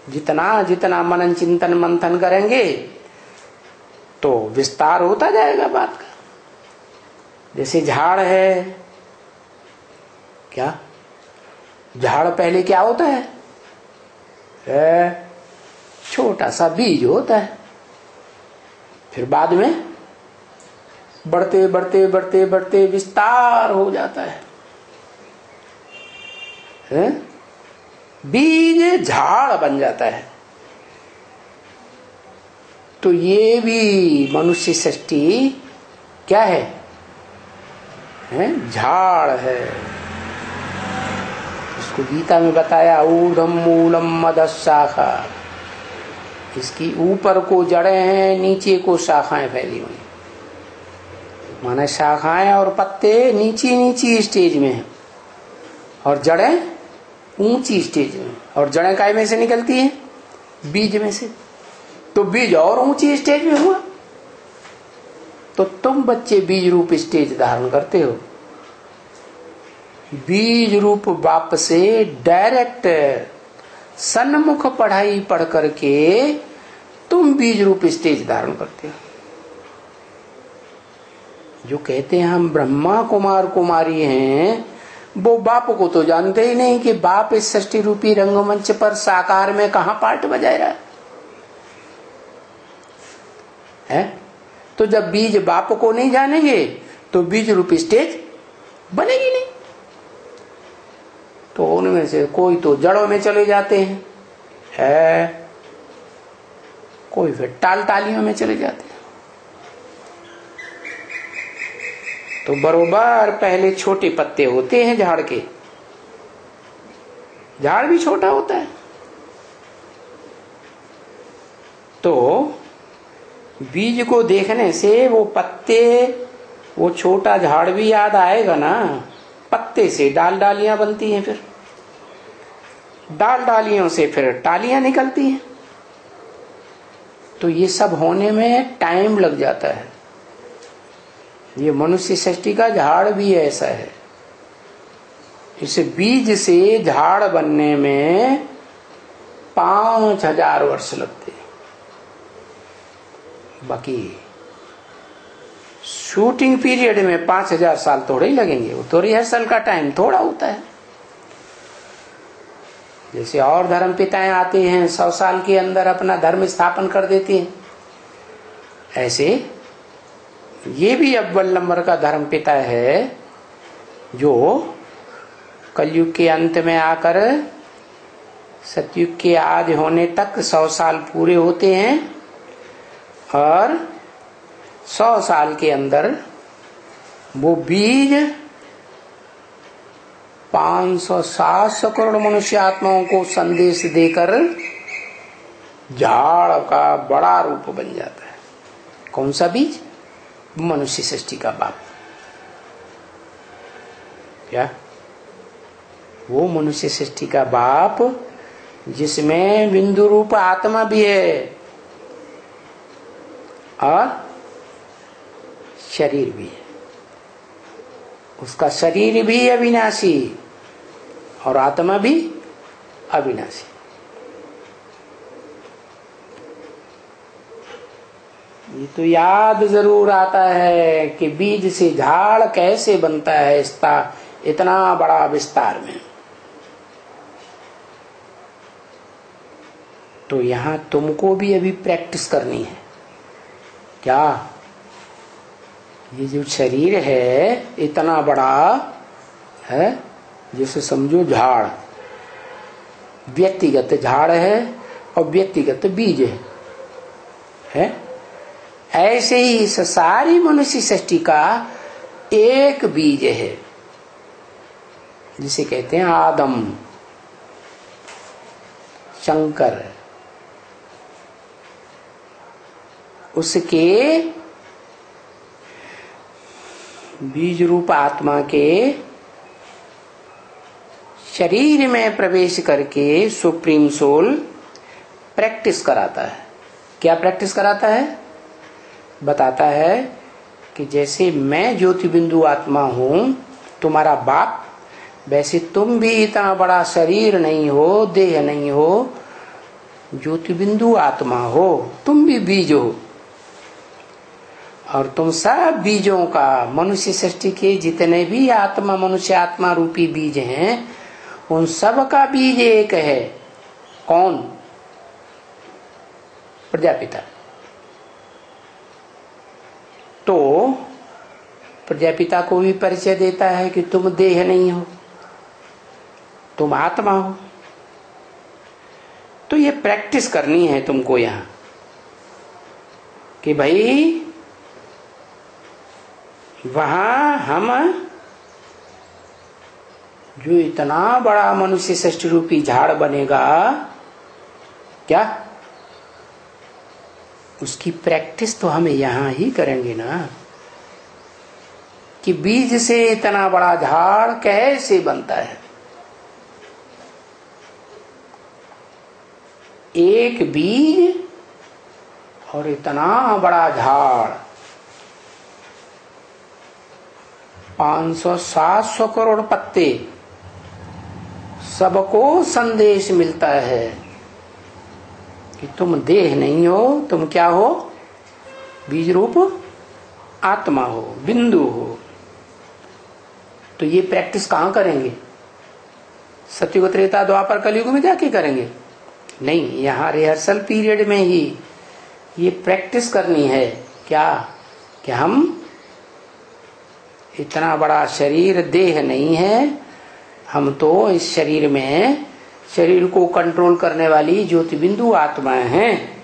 जितना जितना मनन चिंतन मंथन करेंगे तो विस्तार होता जाएगा बात का। जैसे झाड़ है, क्या झाड़ पहले क्या होता है? छोटा सा बीज होता है, फिर बाद में बढ़ते बढ़ते बढ़ते बढ़ते विस्तार हो जाता है। बीज झाड़ बन जाता है। तो ये भी मनुष्य सृष्टि क्या है? झाड़ है। इसको गीता में बताया, ऊर्ध्वं मूलम मदशाखा। इसकी ऊपर को जड़ें हैं, नीचे को शाखाएं फैली हुई। माने शाखाएं और पत्ते नीची नीची स्टेज में हैं और जड़ें ऊंची स्टेज में। और जड़ें काय में से निकलती हैं? बीज में से। तो बीज और ऊंची स्टेज में हुआ। तो तुम बच्चे बीज रूप स्टेज धारण करते हो। बीज रूप बाप से डायरेक्ट सन्मुख पढ़ाई पढ़ करके तुम बीज रूप स्टेज धारण करते हो। जो कहते हैं हम ब्रह्मा कुमार कुमारी हैं, वो बाप को तो जानते ही नहीं कि बाप इस सृष्टि रूपी रंगमंच पर साकार में कहां पार्ट बजाय रहा है। तो जब बीज बाप को नहीं जानेंगे तो बीज रूपी स्टेज बनेगी नहीं। तो उनमें से कोई तो जड़ों में चले जाते हैं, कोई फिर टाल टालियों में चले जाते हैं। तो बरोबर पहले छोटे पत्ते होते हैं झाड़ के। झाड़ भी छोटा होता है। तो बीज को देखने से वो पत्ते, वो छोटा झाड़ भी याद आएगा ना। पत्ते से डाल डालियां बनती हैं, फिर डाल डालियों से फिर टालियां निकलती हैं। तो ये सब होने में टाइम लग जाता है। ये मनुष्य सृष्टि का झाड़ भी ऐसा है। इस बीज से झाड़ बनने में 5000 वर्ष लगते हैं। बाकी शूटिंग पीरियड में 5000 साल थोड़े ही लगेंगे। वो तो रिहर्सल का टाइम थोड़ा होता है। जैसे और धर्म पिताएं आते हैं 100 साल के अंदर अपना धर्म स्थापन कर देते हैं, ऐसे ये भी अव्वल नंबर का धर्म पिता है जो कलयुग के अंत में आकर सतयुग के आदि होने तक 100 साल पूरे होते हैं और 100 साल के अंदर वो बीज 500-700 करोड़ मनुष्य आत्माओं को संदेश देकर झाड़ का बड़ा रूप बन जाता है। कौन सा बीज? मनुष्य सृष्टि का बाप। क्या? वो मनुष्य सृष्टि का बाप जिसमें बिंदु रूप आत्मा भी है और शरीर भी है। उसका शरीर भी अविनाशी और आत्मा भी अविनाशी। ये तो याद जरूर आता है कि बीज से झाड़ कैसे बनता है, इसका इतना बड़ा विस्तार में। तो यहां तुमको भी अभी प्रैक्टिस करनी है। क्या? ये जो शरीर है इतना बड़ा है, जैसे समझो झाड़, व्यक्तिगत झाड़ है और व्यक्तिगत बीज है। ऐसे ही इस सारी मनुष्य सृष्टि का एक बीज है जिसे कहते हैं आदम, शंकर। उसके बीज रूप आत्मा के शरीर में प्रवेश करके सुप्रीम सोल प्रैक्टिस कराता है। क्या प्रैक्टिस कराता है? बताता है कि जैसे मैं ज्योति बिंदु आत्मा हूं, तुम्हारा बाप, वैसे तुम भी इतना बड़ा शरीर नहीं हो, देह नहीं हो, ज्योति बिंदु आत्मा हो, तुम भी बीज हो, और तुम सब बीजों का, मनुष्य सृष्टि के जितने भी आत्मा, मनुष्य आत्मा रूपी बीज हैं, उन सब का बीज एक है। कौन? प्रजापिता। तो प्रजापिता को भी परिचय देता है कि तुम देह नहीं हो, तुम आत्मा हो। तो ये प्रैक्टिस करनी है तुमको यहां कि भाई वहां हम जो इतना बड़ा मनुष्य सृष्टि रूपी झाड़ बनेगा, क्या उसकी प्रैक्टिस तो हमें यहां ही करेंगे ना, कि बीज से इतना बड़ा झाड़ कैसे बनता है। एक बीज और इतना बड़ा झाड़, 500-700 करोड़ पत्ते, सबको संदेश मिलता है कि तुम देह नहीं हो, तुम क्या हो? बीज रूप आत्मा हो, बिंदु हो। तो ये प्रैक्टिस कहां करेंगे? सतयुग त्रेता द्वापर कलयुग में जाके करेंगे? नहीं, यहां रिहर्सल पीरियड में ही ये प्रैक्टिस करनी है। क्या? कि हम इतना बड़ा शरीर देह नहीं है, हम तो इस शरीर में शरीर को कंट्रोल करने वाली ज्योति बिंदु आत्माएं हैं।